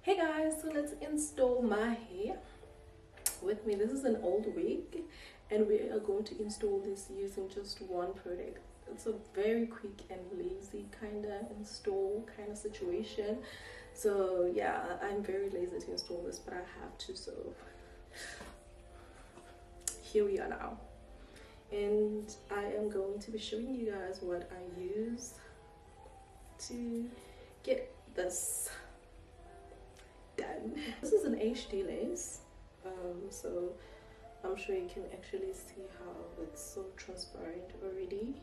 Hey guys, so let's install my hair with me. This is an old wig and we are going to install this using just one product. It's a very quick and lazy kind of install kind of situation. So yeah, I'm very lazy to install this, but I have to, so here we are now. And I am going to be showing you guys what I use to get this done. This is an HD lace, so I'm sure you can actually see how it's so transparent already,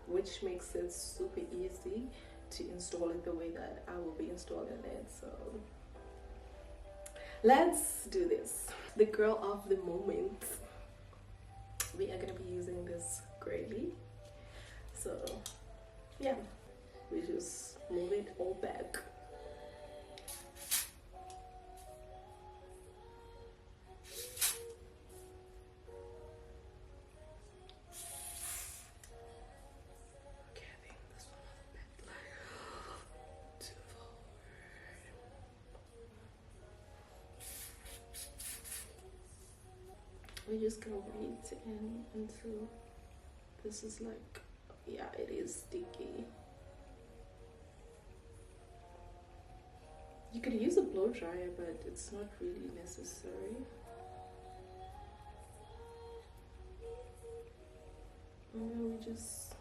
which makes it super easy to install it the way that I will be installing it. So let's do this. The girl of the moment, we are gonna be using this grayly, so yeah, we just move it all back. We're just gonna wait until this is like, yeah, it is sticky. You could use a blow dryer, but it's not really necessary. And then we just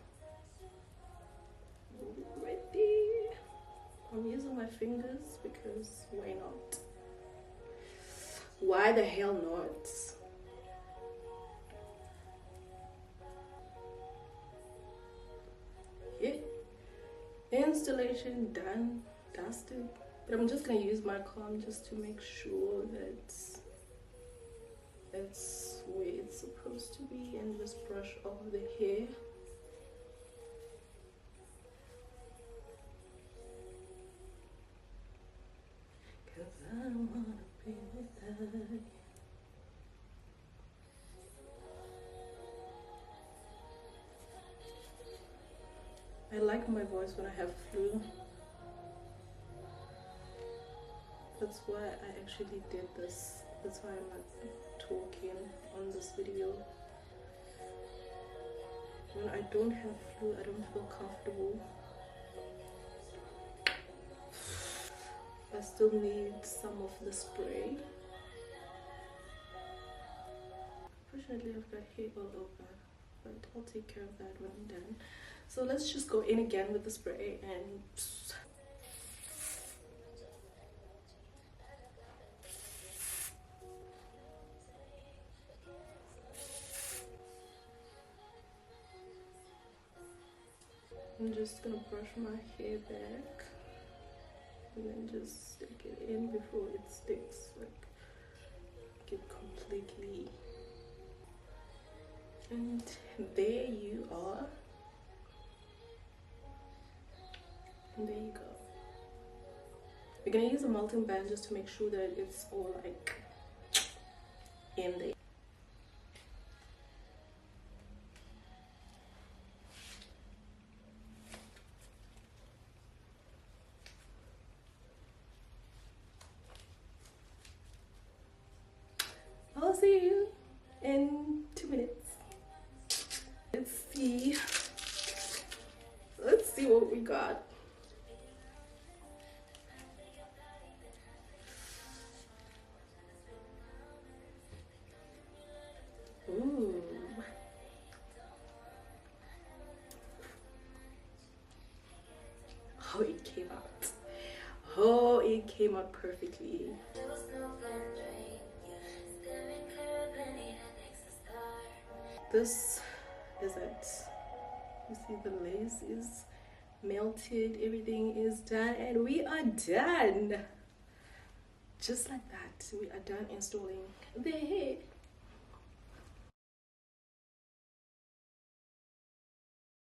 move it right there. I'm using my fingers because why not? Why the hell not? Installation done, dusted. But I'm just gonna use my comb just to make sure that it's where it's supposed to be, and just brush over the hair. Cause I don't wanna be without you. I like my voice when I have flu. That's why I actually did this. That's why I'm not talking on this video. When I don't have flu, I don't feel comfortable. I still need some of the spray. Fortunately, I've got hair all over, but I'll take care of that when I'm done. So let's just go in again with the spray and I'm just gonna brush my hair back and then just stick it in before it sticks, like get completely. And there you are. And there you go. We're gonna use a melting band just to make sure that it's all like in there. I'll see you in 2 minutes. Let's see what we got. Ooh. Oh, it came out. Oh, it came out perfectly. This is it. You see the lace is melted, everything is done, and we are done. Just like that, we are done installing the hair.